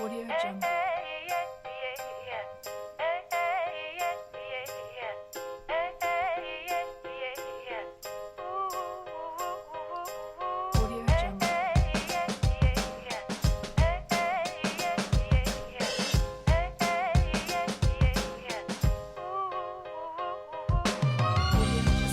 Audio Jungle. Audio Jungle.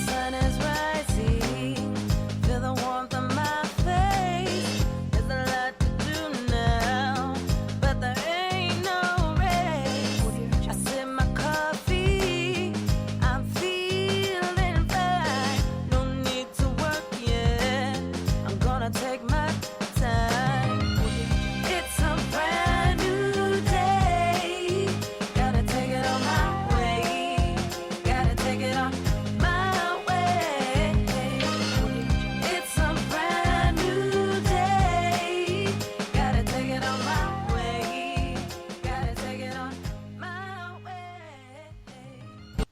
Sun is rising, feel the warmth on my face. There's a lot to do now, but there ain't no race. Audio I Jungle. sip my coffee, I'm feeling fine. No need to work yet, I'm gonna take my time. It's a brand new day, gotta take it on my way. Gotta take it on my way. It's a brand new day. Gotta take it on my way. Gotta take it on my way.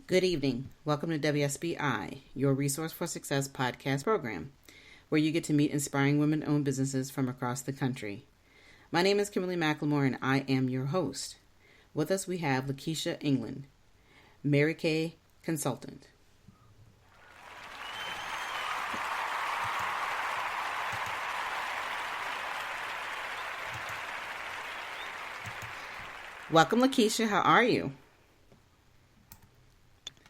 Good evening. Welcome to WSBI, your Resource for Success podcast program, where you get to meet inspiring women-owned businesses from across the country. My name is Kimberly McLemore, and I am your host. With us, we have LaKisha England, Mary Kay consultant. Welcome, LaKisha. How are you?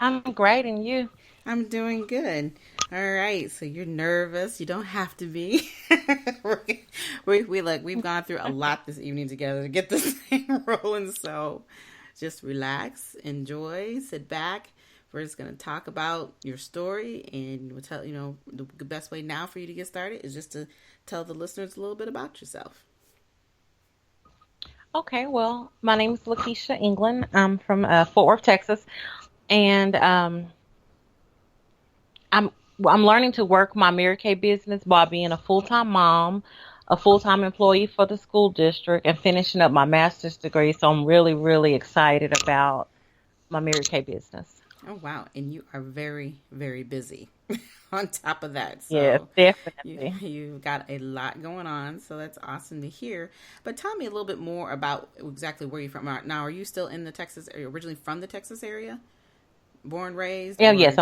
I'm great, and you? I'm doing good. All right, so you're nervous. You don't have to be. We've gone through a lot this evening together to get this thing rolling. So just relax, enjoy, sit back. We're just going to talk about your story, and we'll tell the best way now for you to get started is just to tell the listeners a little bit about yourself. Okay, well, my name is LaKisha England. I'm from Fort Worth, Texas, and I'm learning to work my Mary Kay business by being a full-time mom, a full-time employee for the school district, and finishing up my master's degree. So I'm really, really excited about my Mary Kay business. Oh, wow. And you are very, very busy on top of that. So Yes, definitely. you've got a lot going on. So that's awesome to hear. But tell me a little bit more about exactly where you're from. Now, are you still in the Texas area, originally from the Texas area? Born, raised? Yeah, or- yes,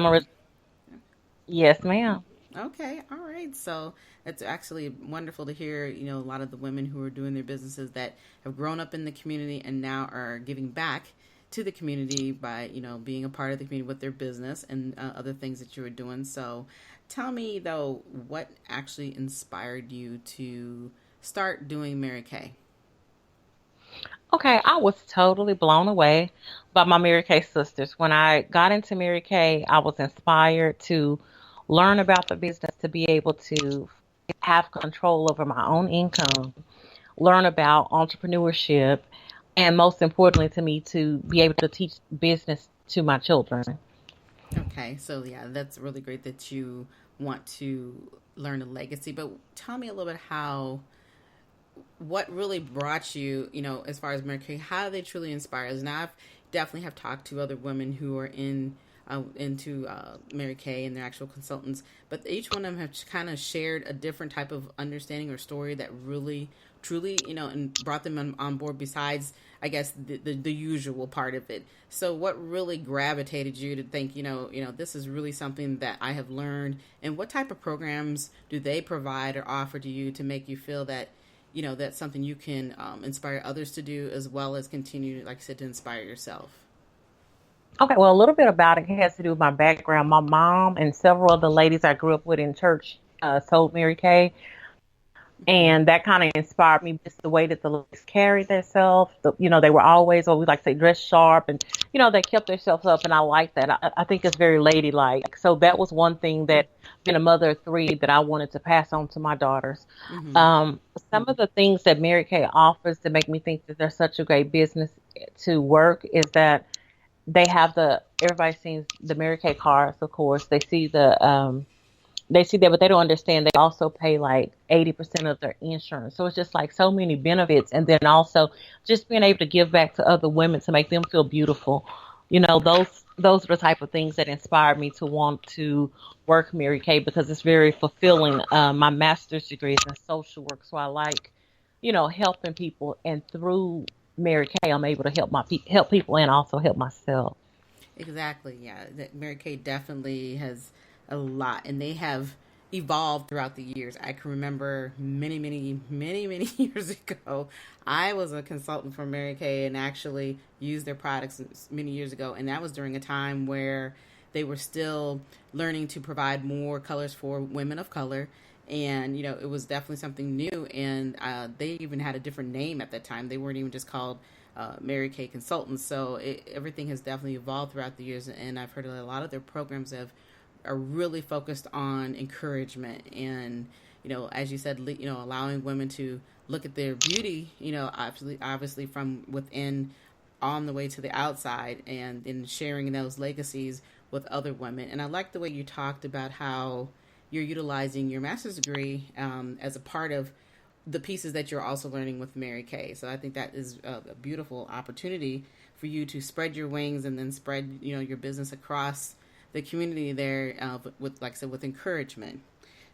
Yes, ma'am. Okay, all right. So it's actually wonderful to hear, a lot of the women who are doing their businesses that have grown up in the community and now are giving back to the community by, being a part of the community with their business and other things that you were doing. So tell me, though, what actually inspired you to start doing Mary Kay? Okay, I was totally blown away by my Mary Kay sisters. When I got into Mary Kay, I was inspired to learn about the business, to be able to have control over my own income, learn about entrepreneurship, and most importantly to me, to be able to teach business to my children. Okay, so yeah, that's really great that you want to learn a legacy. But tell me a little bit what really brought you, as far as Mary Kay, how they truly inspire us. Now, I've definitely have talked to other women who are into Mary Kay and their actual consultants, but each one of them have kind of shared a different type of understanding or story that really, truly, and brought them on board besides, I guess, the usual part of it. So what really gravitated you to think, this is really something that I have learned, and what type of programs do they provide or offer to you to make you feel that, that's something you can inspire others to do, as well as continue, like I said, to inspire yourself? Okay, well, a little bit about it has to do with my background. My mom and several of the ladies I grew up with in church sold Mary Kay. And that kind of inspired me, just the way that the ladies carried themselves. They were always, we like to say, dressed sharp, and, they kept themselves up, and I like that. I think it's very ladylike. So that was one thing that, being a mother of three, that I wanted to pass on to my daughters. Mm-hmm. Some of the things that Mary Kay offers that make me think that they're such a great business to work is that everybody sees the Mary Kay cards, of course. They see they see that, but they don't understand they also pay like 80% of their insurance. So it's just like so many benefits. And then also just being able to give back to other women to make them feel beautiful. Those are the type of things that inspired me to want to work Mary Kay, because it's very fulfilling. My master's degree is in social work, so I like helping people, and through Mary Kay, I'm able to help people and also help myself. Exactly. Yeah. Mary Kay definitely has a lot, and they have evolved throughout the years. I can remember many years ago, I was a consultant for Mary Kay and actually used their products many years ago, and that was during a time where they were still learning to provide more colors for women of color. And it was definitely something new, and they even had a different name at that time. They weren't even just called Mary Kay Consultants. So everything has definitely evolved throughout the years, and I've heard a lot of their programs are really focused on encouragement and, as you said, allowing women to look at their beauty, obviously from within on the way to the outside, and in sharing those legacies with other women. And I like the way you talked about how you're utilizing your master's degree as a part of the pieces that you're also learning with Mary Kay. So I think that is a beautiful opportunity for you to spread your wings and then spread, your business across the community there with, like I said, with encouragement.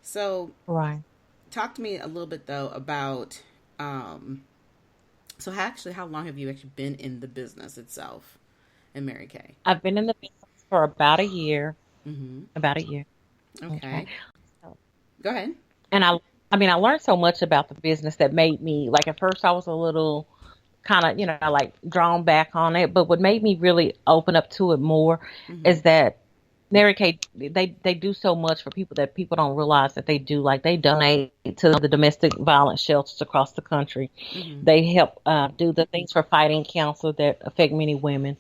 So Right. talk to me a little bit though about, so how long have you actually been in the business itself in Mary Kay? I've been in the business for about a year. Mm-hmm. About a year. Okay. Okay. Go ahead. And I learned so much about the business that made me, like, at first I was a little kind of, like, drawn back on it. But what made me really open up to it more Mm-hmm. is that Mary Kay, they do so much for people that people don't realize that they do. Like, they donate to the domestic violence shelters across the country. Mm-hmm. They help do the things for fighting cancer that affect many women.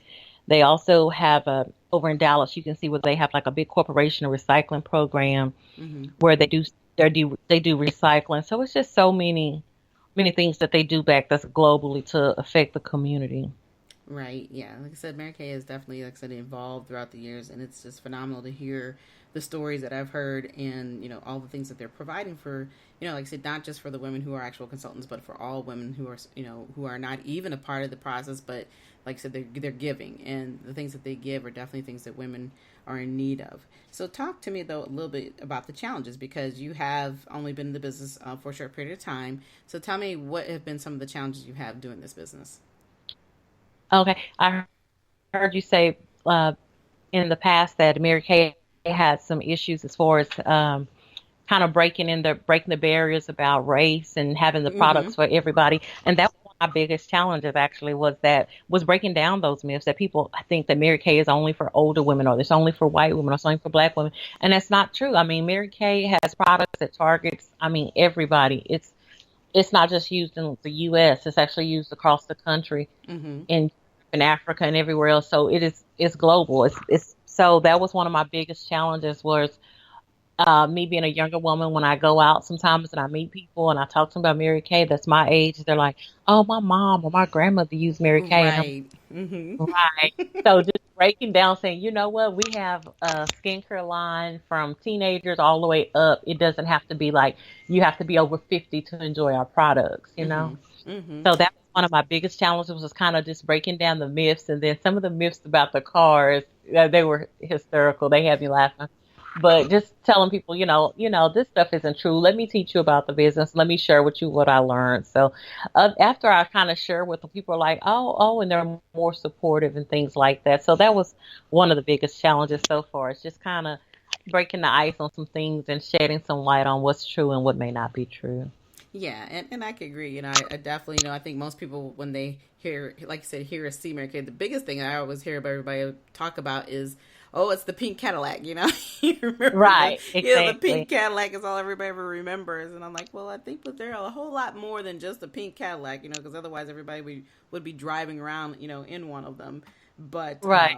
They also have over in Dallas, you can see where they have like a big corporation recycling program Mm-hmm. where they do recycling. So it's just so many things that they do back that's globally to affect the community. Right. Yeah. Like I said, Mary Kay has definitely, like I said, evolved throughout the years, and it's just phenomenal to hear the stories that I've heard, and all the things that they're providing for, like I said, not just for the women who are actual consultants, but for all women who are, who are not even a part of the process, but like I said, they're giving, and the things that they give are definitely things that women are in need of. So talk to me though a little bit about the challenges, because you have only been in the business for a short period of time. So tell me, what have been some of the challenges you have doing this business? Okay, I heard you say in the past that Mary Kay had some issues as far as kind of breaking the barriers about race and having the Mm-hmm. products for everybody. And that was one of my biggest challenges actually was breaking down those myths that people think that Mary Kay is only for older women, or it's only for white women, or it's only for black women. And that's not true. I mean, Mary Kay has products that targets, everybody. It's not just used in the US, it's actually used across the country Mm-hmm. in Africa and everywhere else. So it's global. It's so that was one of my biggest challenges was me being a younger woman. When I go out sometimes and I meet people and I talk to them about Mary Kay that's my age, they're like, "Oh, my mom or my grandmother used Mary Kay," and I'm Right. Mm-hmm. right. So just breaking down, saying, you know what, we have a skincare line from teenagers all the way up. It doesn't have to be like you have to be over 50 to enjoy our products. Mm-hmm. Mm-hmm. So that was one of my biggest challenges was kind of just breaking down the myths, and then some of the myths about the cars, they were hysterical. They had me laughing. But just telling people, this stuff isn't true. Let me teach you about the business. Let me share with you what I learned. So after I kind of share with them, people are like, oh, and they're more supportive and things like that. So that was one of the biggest challenges so far. It's just kind of breaking the ice on some things and shedding some light on what's true and what may not be true. Yeah, and I could agree. I definitely, I think most people, when they hear, like you said, hear a sea Mary Kay, the biggest thing I always hear about everybody talk about is, oh, it's the pink Cadillac, you remember Right, the pink exactly. Cadillac is all everybody ever remembers. And I'm like, well, I think that there are a whole lot more than just a pink Cadillac, because otherwise everybody would be driving around, in one of them. But, Right.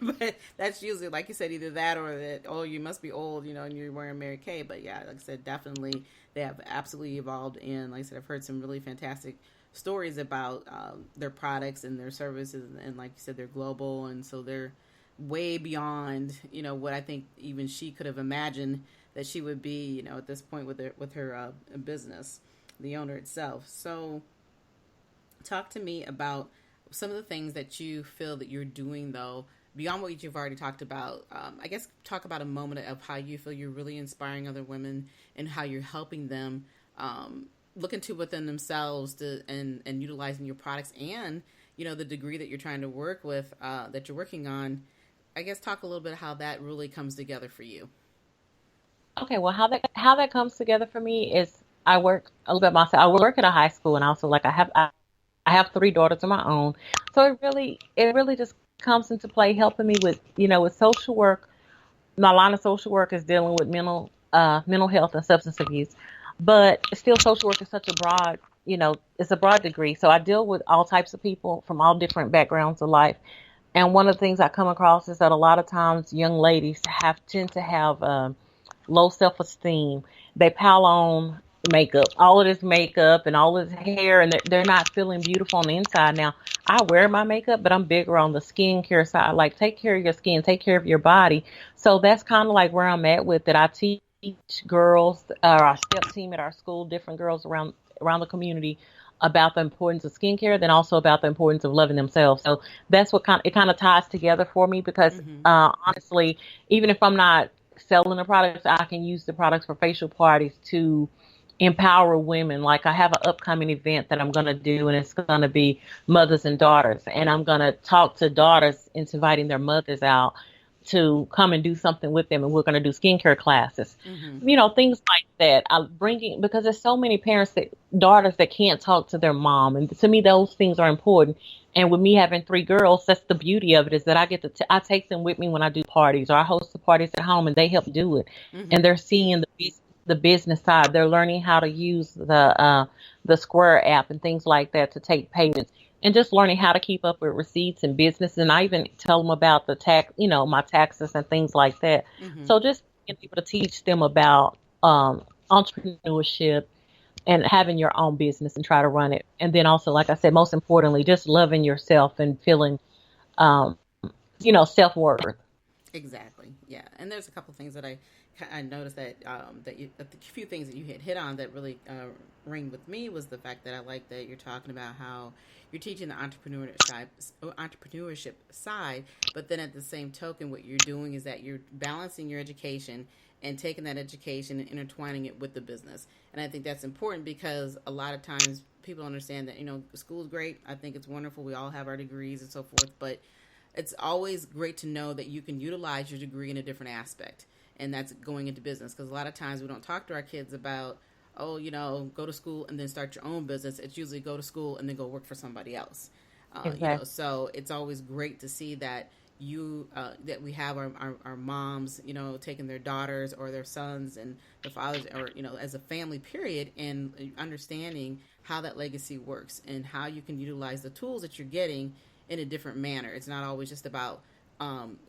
but that's usually, like you said, either that or that, oh, you must be old, and you're wearing Mary Kay. But yeah, like I said, definitely they have absolutely evolved. And like I said, I've heard some really fantastic stories about their products and their services. And like you said, they're global. And so they're way beyond, what I think even she could have imagined that she would be, at this point with her business, the owner itself. So talk to me about some of the things that you feel that you're doing though beyond what you've already talked about. I guess talk about a moment of how you feel you're really inspiring other women and how you're helping them looking to within themselves to and utilizing your products and the degree that you're trying to work with that you're working on. I guess talk a little bit how that really comes together for you. Okay, well, how that comes together for me is I work a little bit myself. I work at a high school, and also like I have three daughters of my own, so it really just comes into play helping me with with social work. My line of social work is dealing with mental health and substance abuse, but still social work is such a broad it's a broad degree. So I deal with all types of people from all different backgrounds of life. And one of the things I come across is that a lot of times young ladies tend to have low self-esteem. They pile on makeup, all of this makeup and all this hair, and they're not feeling beautiful on the inside. Now, I wear my makeup, but I'm bigger on the skincare side. Like, take care of your skin, take care of your body. So that's kind of like where I'm at with it. I teach girls, our step team at our school, different girls around the community about the importance of skincare, then also about the importance of loving themselves. So that's what kind of ties together for me because Mm-hmm. honestly, even if I'm not selling the products, I can use the products for facial parties to empower women. Like I have an upcoming event that I'm going to do, and it's going to be mothers and daughters, and I'm going to talk to daughters into inviting their mothers out to come and do something with them, and we're going to do skincare classes, Mm-hmm. things like that. I'm bringing because there's so many daughters that can't talk to their mom, and to me those things are important. And with me having three girls, that's the beauty of it is that I get to I take them with me when I do parties or I host the parties at home, and they help do it, Mm-hmm. and they're seeing the business side. They're learning how to use the Square app and things like that to take payments, and just learning how to keep up with receipts and business. And I even tell them about the my taxes and things like that. Mm-hmm. So just being able to teach them about entrepreneurship and having your own business and try to run it. And then also, like I said, most importantly, just loving yourself and feeling, um, self-worth. Exactly. Yeah. And there's a couple things that I noticed that that the few things that you hit on that really ring with me was the fact that I like that you're talking about how you're teaching the entrepreneurship side, but then at the same token, what you're doing is that you're balancing your education and taking that education and intertwining it with the business. And I think that's important because a lot of times people understand that school is great. I think it's wonderful. We all have our degrees and so forth, but it's always great to know that you can utilize your degree in a different aspect, and that's going into business. Because a lot of times we don't talk to our kids about, oh, go to school and then start your own business. It's usually go to school and then go work for somebody else. Exactly. So it's always great to see that that we have our moms, taking their daughters or their sons and the fathers, or as a family period, and understanding how that legacy works and how you can utilize the tools that you're getting in a different manner. It's not always just about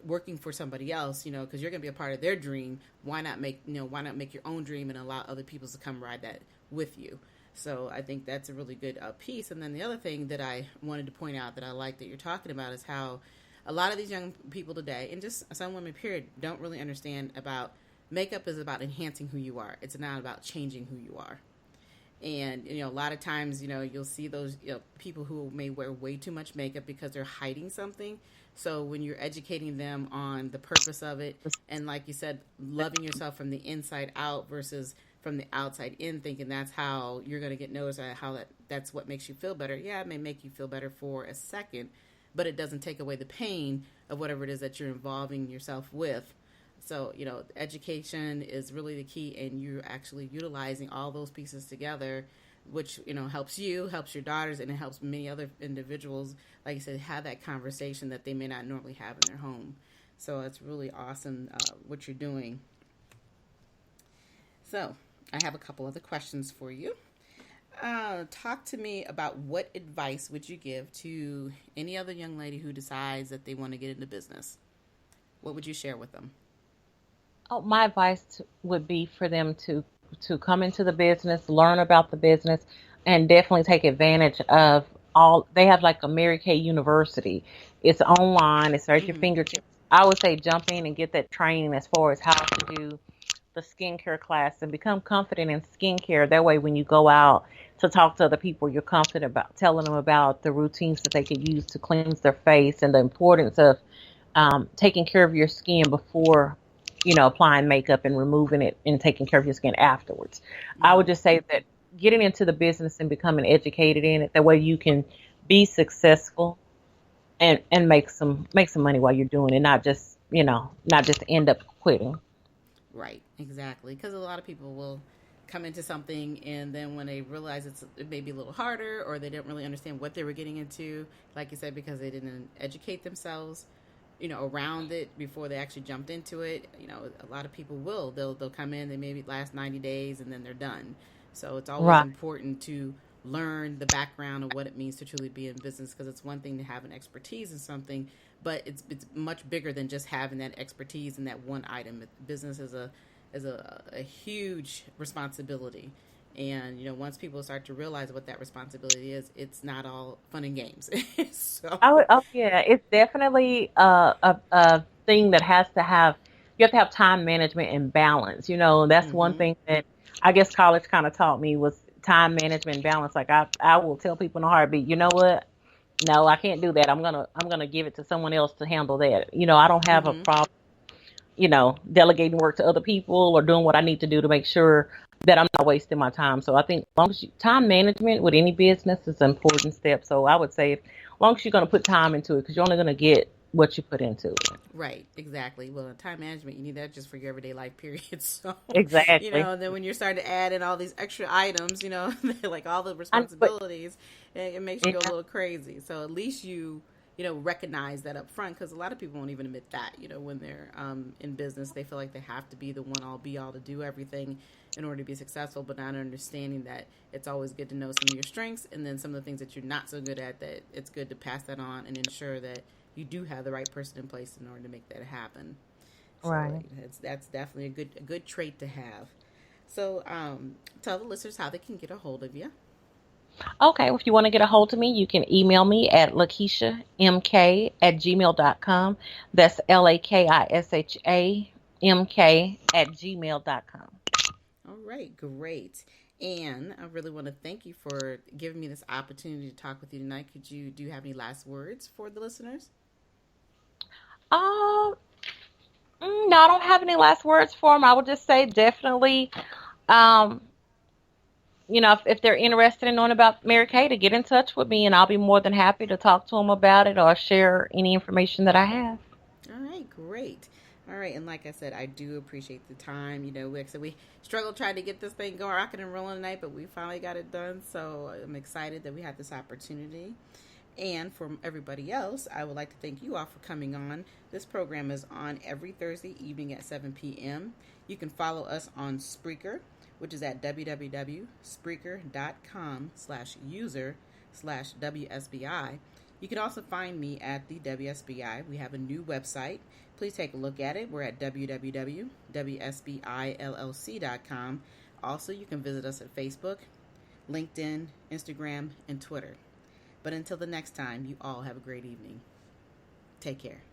working for somebody else, because you're going to be a part of their dream. Why not make your own dream and allow other people to come ride that with you? So I think that's a really good piece. And then the other thing that I wanted to point out that I like that you're talking about is how a lot of these young people today, and just some women period, don't really understand about makeup is about enhancing who you are. It's not about changing who you are. And a lot of times you'll see those people who may wear way too much makeup because they're hiding something. So when you're educating them on the purpose of it, and like you said, loving yourself from the inside out versus from the outside in, thinking that's how you're going to get noticed, how that's what makes you feel better. Yeah, it may make you feel better for a second, but it doesn't take away the pain of whatever it is that you're involving yourself with. So, education is really the key, and you're actually utilizing all those pieces together, which, helps you, helps your daughters, and it helps many other individuals, like you said, have that conversation that they may not normally have in their home. So it's really awesome what you're doing. So I have a couple other questions for you. Talk to me about what advice would you give to any other young lady who decides that they want to get into business? What would you share with them? Oh, my advice would be for them to come into the business, learn about the business, and definitely take advantage of all. They have like a Mary Kay University. It's online. It's right at your Mm-hmm. fingertips. I would say jump in and get that training as far as how to do the skincare class and become confident in skincare. That way, when you go out to talk to other people, you're confident about telling them about the routines that they could use to cleanse their face and the importance of taking care of your skin before applying makeup and removing it and taking care of your skin afterwards. I would just say that getting into the business and becoming educated in it. That way you can be successful and make some money while you're doing it, not just end up quitting. Right, exactly. Because a lot of people will come into something and then when they realize it may be a little harder or they don't really understand what they were getting into, like you said, because they didn't educate themselves, around it before they actually jumped into it. A lot of people they'll come in, they maybe last 90 days and then they're done. So it's always Right. important to learn the background of what it means to truly be in business, because it's one thing to have an expertise in something, but it's much bigger than just having that expertise in that one item. Business is a huge responsibility, and once people start to realize what that responsibility is, it's not all fun and games. So, Oh yeah, it's definitely a thing that you have to have time management and balance. That's one hmm thing that I guess college kind of taught me was time management and balance. Like I will tell people in a heartbeat, you know what? No, I can't do that. I'm gonna give it to someone else to handle that. I don't have a hmm problem, delegating work to other people or doing what I need to do to make sure that I'm not wasting my time. So I think as long as time management with any business is an important step. So I would say as long as you're going to put time into it, because you're only going to get what you put into it. Right, exactly. Well, in time management, you need that just for your everyday life, period. So, Exactly. and then when you're starting to add in all these extra items, like all the But responsibilities, it makes you go a little crazy. So at least recognize that up front, because a lot of people won't even admit that, when they're in business, they feel like they have to be the one all be all to do everything in order to be successful, but not understanding that it's always good to know some of your strengths and then some of the things that you're not so good at, that it's good to pass that on and ensure that you do have the right person in place in order to make that happen. So right. that's definitely a good trait to have. So tell the listeners how they can get a hold of you. Okay, well, if you want to get a hold of me, you can email me at LaKishaMK@gmail.com. That's LaKishamK@gmail.com. All right, great. And I really want to thank you for giving me this opportunity to talk with you tonight. Do you have any last words for the listeners? Um, no, I don't have any last words for them. I would just say definitely, um, if they're interested in knowing about Mary Kay, to get in touch with me, and I'll be more than happy to talk to them about it or share any information that I have. All right, great. All right, and like I said, I do appreciate the time. Like I said, we struggled trying to get this thing going, rocking and rolling tonight, but we finally got it done. So I'm excited that we had this opportunity. And for everybody else, I would like to thank you all for coming on. This program is on every Thursday evening at 7 p.m. You can follow us on Spreaker, which is at www.spreaker.com/user/WSBI. You can also find me at the WSBI. We have a new website. Please take a look at it. We're at www.wsbillc.com. Also, you can visit us at Facebook, LinkedIn, Instagram, and Twitter. But until the next time, you all have a great evening. Take care.